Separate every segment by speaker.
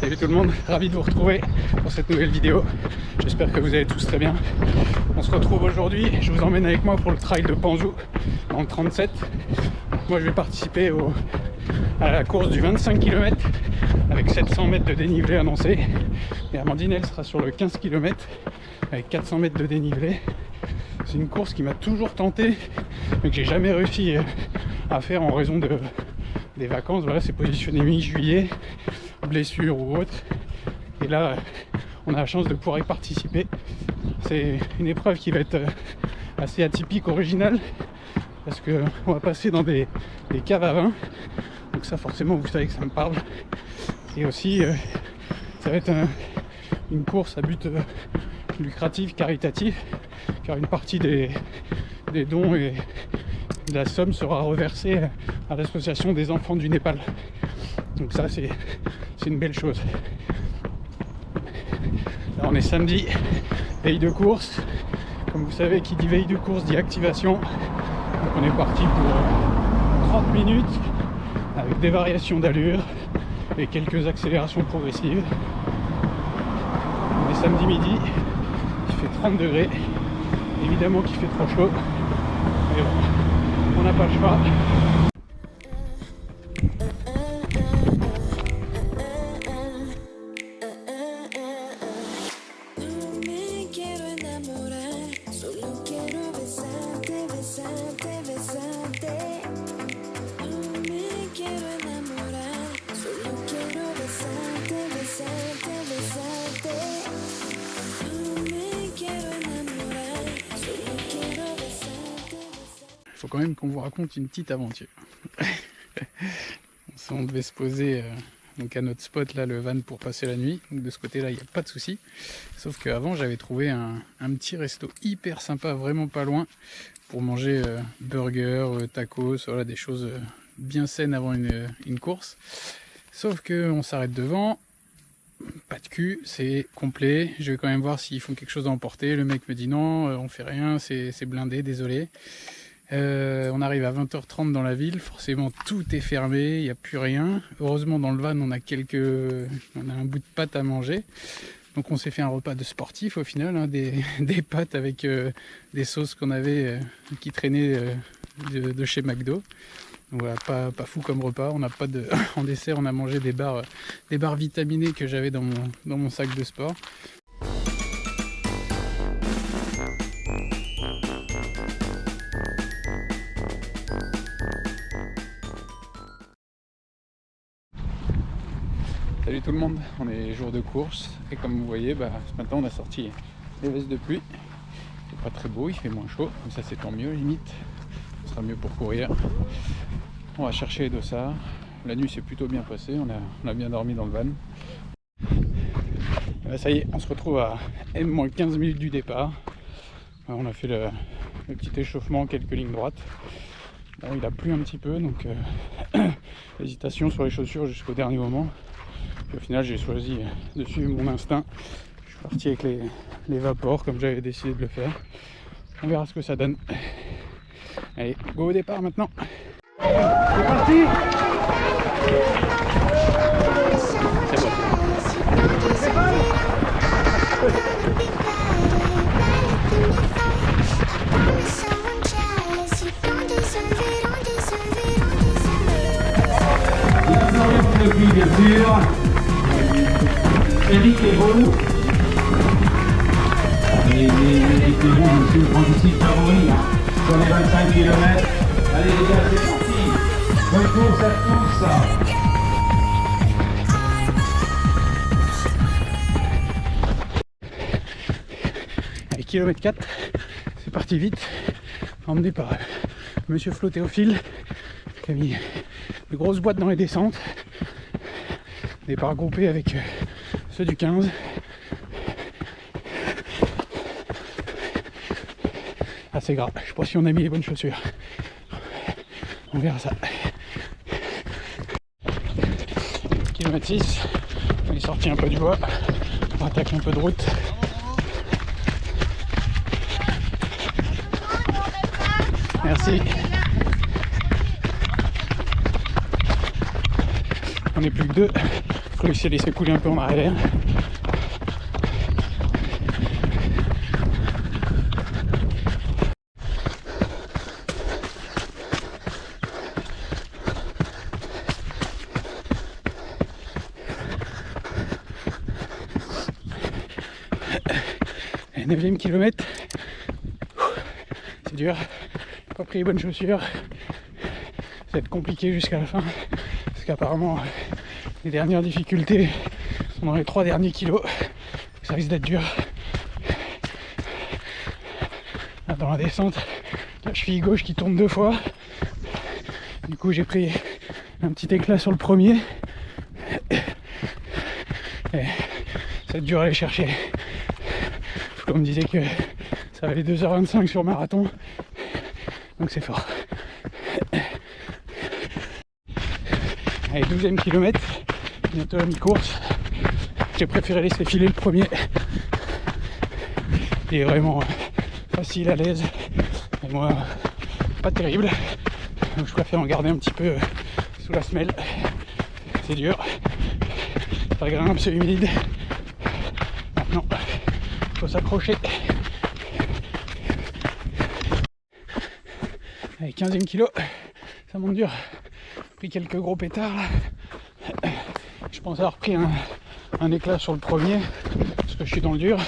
Speaker 1: Salut tout le monde, ravi de vous retrouver pour cette nouvelle vidéo. J'espère que vous allez tous très bien. On se retrouve aujourd'hui, je vous emmène avec moi pour le trail de Panzou dans le 37. Moi je vais participer à la course du 25 km avec 700 mètres de dénivelé annoncé. Et Amandine elle sera sur le 15 km avec 400 mètres de dénivelé. C'est une course qui m'a toujours tenté mais que j'ai jamais réussi à faire en raison des vacances. Voilà, c'est positionné mi-juillet, blessure ou autre. Et là, on a la chance de pouvoir y participer. C'est une épreuve qui va être assez atypique, originale, parce qu'on va passer dans des caves à vin. Donc ça, forcément, vous savez que ça me parle. Et aussi, ça va être une course à but lucratif, caritatif, car une partie des dons et de la somme sera reversée à l'association des enfants du Népal. Donc ça, c'est une belle chose. Là, on est samedi, veille de course. Comme vous savez, qui dit veille de course dit activation. Donc on est parti pour 30 minutes avec des variations d'allure et quelques accélérations progressives. On est samedi midi, il fait 30 degrés. Évidemment qu'il fait trop chaud. Mais bon, on n'a pas le choix. Il faut quand même qu'on vous raconte une petite aventure. On devait se poser donc à notre spot là, le van, pour passer la nuit. Donc de ce côté là il n'y a pas de souci. Sauf qu'avant j'avais trouvé un petit resto hyper sympa, vraiment pas loin, pour manger burgers, tacos, voilà, des choses bien saines avant une course. Sauf qu'on s'arrête devant, pas de cul, c'est complet. Je vais quand même voir s'ils font quelque chose à emporter. Le mec me dit non, on fait rien, c'est blindé, désolé. On arrive à 20h30 dans la ville, forcément tout est fermé, il n'y a plus rien. Heureusement dans le van on a un bout de pâte à manger. Donc on s'est fait un repas de sportif au final, hein, des pâtes avec des sauces qu'on avait qui traînaient de chez McDo. Donc voilà, pas fou comme repas. On n'a pas de en dessert, on a mangé des barres vitaminées que j'avais dans mon sac de sport. Salut tout le monde, on est jour de course et comme vous voyez, ce matin on a sorti les vestes de pluie. C'est pas très beau, il fait moins chaud, comme ça c'est tant mieux limite. Ce sera mieux pour courir. On va chercher les dossards. La nuit s'est plutôt bien passée, on a bien dormi dans le van. Et là, ça y est, on se retrouve à M-15 minutes du départ. Alors, on a fait le petit échauffement, quelques lignes droites. Bon, il a plu un petit peu, donc hésitation sur les chaussures jusqu'au dernier moment. Puis au final j'ai choisi de suivre mon instinct. Je suis parti avec les vapors comme j'avais décidé de le faire. On verra ce que ça donne. Allez, go au départ maintenant. C'est parti. C'est bon.
Speaker 2: Depuis bien sûr, Eric Hérault. Eric Hérault, monsieur le principe favori sur les 25 km. Allez les gars, c'est parti. Bonne course à tous.
Speaker 1: Allez, kilomètre 4, c'est parti vite, emmené par monsieur Flo Théophile qui a mis de grosses boîtes dans les descentes. Départ groupé avec ceux du 15. Assez gras, je sais pas si on a mis les bonnes chaussures. On verra ça. Kilomètre 6, on est sorti un peu du bois, on attaque un peu de route. Merci. On n'est plus que deux. faut laisser couler un peu en arrière. Et 9e kilomètre, c'est dur, j'ai pas pris les bonnes chaussures, ça va être compliqué jusqu'à la fin, parce qu'apparemment les dernières difficultés sont dans les 3 derniers kilos, ça risque d'être dur. Là, dans la descente, la cheville gauche qui tourne 2 fois, du coup j'ai pris un petit éclat sur le premier, et ça va être dur à aller chercher. On me disait que ça valait 2h25 sur marathon, donc c'est fort. Allez, 12e kilomètre, bientôt la mi-course. J'ai préféré laisser filer le premier. Il est vraiment facile, à l'aise, et moi pas terrible, donc je préfère en garder un petit peu sous la semelle. C'est dur, ça grimpe, c'est humide. Maintenant faut s'accrocher. Allez, 15e kilo, ça monte dur. J'ai pris quelques gros pétards là. Je pense avoir pris un éclat sur le premier, parce que je suis dans le dur.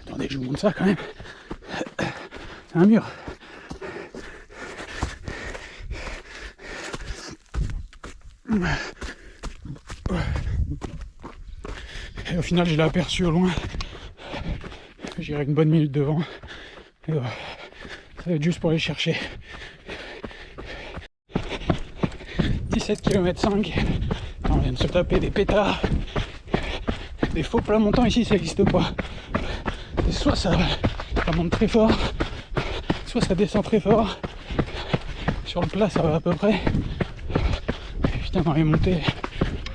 Speaker 1: Attendez, je vous montre ça quand même. C'est un mur. Et au final, je l'ai aperçu au loin. J'irai une bonne minute devant. Et ça va être juste pour aller chercher. 17 km 5. On vient de se taper des pétards. Des faux plats montants ici, ça n'existe pas. Et soit ça monte très fort, soit ça descend très fort. Sur le plat, ça va à peu près. Et putain, dans les montées,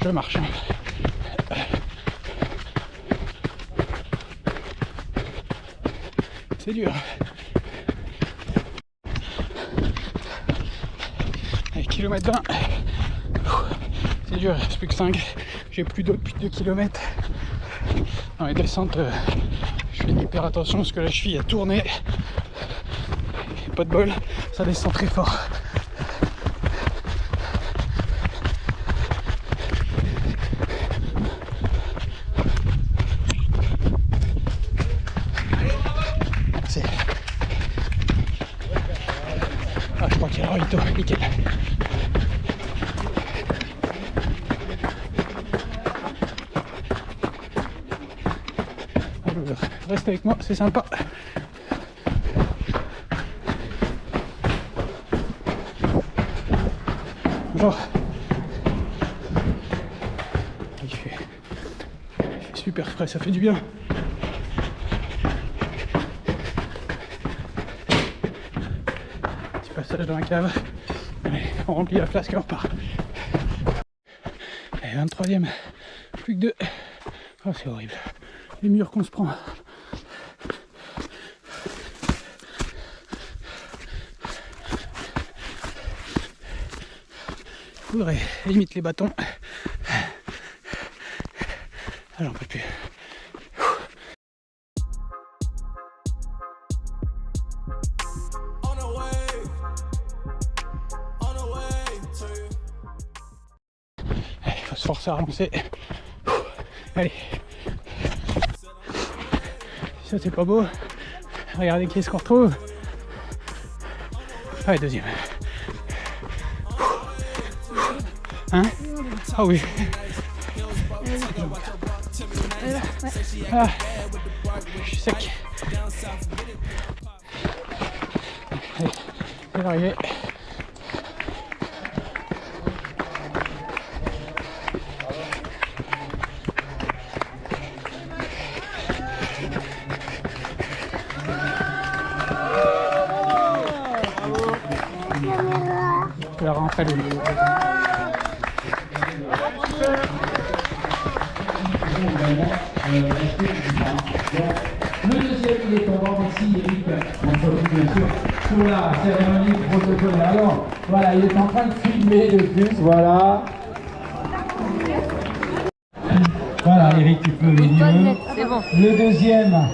Speaker 1: je marche. C'est dur. Allez, kilomètre 20. C'est dur, c'est plus que 5. J'ai plus de 2 km. Dans les descentes, je fais hyper attention parce que la cheville a tourné. Et pas de bol, ça descend très fort. Nickel. Alors, reste avec moi, c'est sympa. Bonjour. Il fait super frais, ça fait du bien. Petit passage dans la cave. Allez, on remplit la flasque et on repart. Allez, 23e, plus que 2. Oh, c'est horrible. Les murs qu'on se prend. Il faudrait limite les bâtons. Ah, j'en peux plus. Il faut se forcer à relancer. Allez. Ça c'est pas beau. Regardez qui est-ce qu'on retrouve. Allez, deuxième. Hein? Ah oui. Ah, je suis sec. Allez, c'est l'arrivée. Je la rentre à l'eau.
Speaker 2: Le deuxième, il est en vente ici, Eric. On se retrouve bien sûr sur la cérémonie protocolaire. Alors, voilà, il est en train de filmer le plus, voilà. Voilà, Eric, tu peux au milieu.
Speaker 3: C'est bon.
Speaker 2: Le deuxième,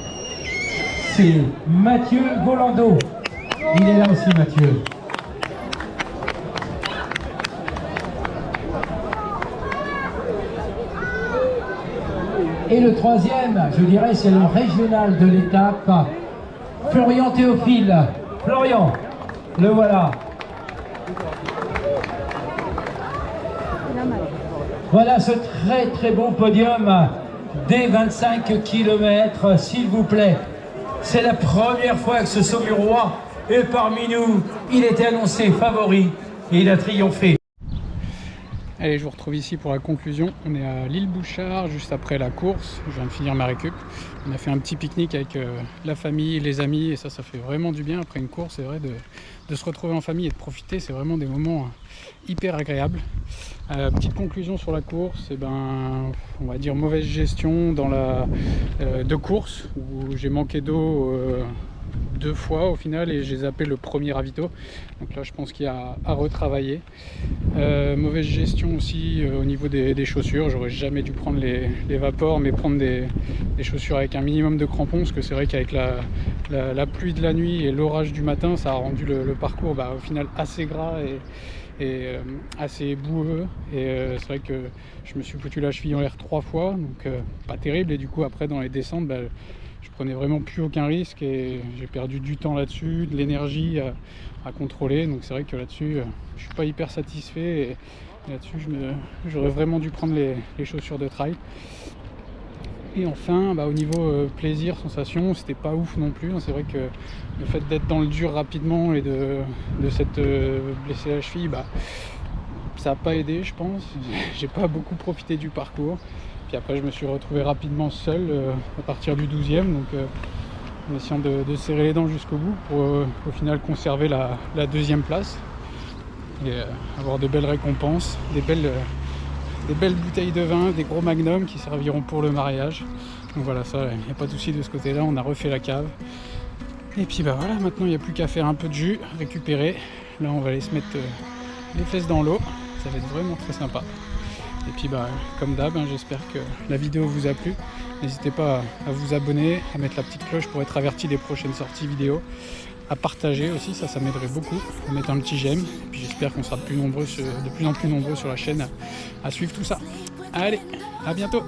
Speaker 2: c'est Mathieu Golando. Il est là aussi, Mathieu. Et le troisième, je dirais, c'est le régional de l'étape, Florian Théophile. Florian, le voilà. Voilà ce très très bon podium des 25 km, s'il vous plaît. C'est la première fois que ce Saumurois est parmi nous. Il était annoncé favori et il a triomphé.
Speaker 1: Allez, je vous retrouve ici pour la conclusion. On est à l'île Bouchard, juste après la course. Je viens de finir ma récup. On a fait un petit pique-nique avec la famille, les amis, et ça fait vraiment du bien après une course. C'est vrai de se retrouver en famille et de profiter, c'est vraiment des moments hyper agréables. Petite conclusion sur la course, et ben, on va dire mauvaise gestion dans de course, où j'ai manqué d'eau 2 fois au final et j'ai zappé le premier ravito, donc là je pense qu'il y a à retravailler. Mauvaise gestion aussi au niveau des chaussures, j'aurais jamais dû prendre les vapors, mais prendre des chaussures avec un minimum de crampons, parce que c'est vrai qu'avec la pluie de la nuit et l'orage du matin, ça a rendu le parcours au final assez gras et assez boueux, et c'est vrai que je me suis foutu la cheville en l'air 3 fois, donc pas terrible, et du coup après dans les descentes, je prenais vraiment plus aucun risque et j'ai perdu du temps là-dessus, de l'énergie à contrôler, donc c'est vrai que là-dessus je suis pas hyper satisfait, et là-dessus j'aurais vraiment dû prendre les chaussures de trail. Et enfin, au niveau plaisir, sensation, c'était pas ouf non plus. C'est vrai que le fait d'être dans le dur rapidement et de s'être blessé la cheville, ça n'a pas aidé, je pense. J'ai pas beaucoup profité du parcours. Puis après, je me suis retrouvé rapidement seul à partir du 12e, donc en essayant de serrer les dents jusqu'au bout pour au final conserver la 2e place et avoir de belles récompenses, des belles bouteilles de vin, des gros magnums qui serviront pour le mariage. Donc voilà, ça, il n'y a pas de souci de ce côté-là, on a refait la cave. Et puis voilà, maintenant il n'y a plus qu'à faire un peu de jus, récupérer. Là on va aller se mettre les fesses dans l'eau, ça va être vraiment très sympa. Et puis comme d'hab, j'espère que la vidéo vous a plu. N'hésitez pas à vous abonner, à mettre la petite cloche pour être averti des prochaines sorties vidéo. À partager aussi, ça m'aiderait beaucoup, à mettre un petit j'aime, et puis j'espère qu'on sera de plus en plus nombreux sur la chaîne à suivre tout ça. Allez, à bientôt.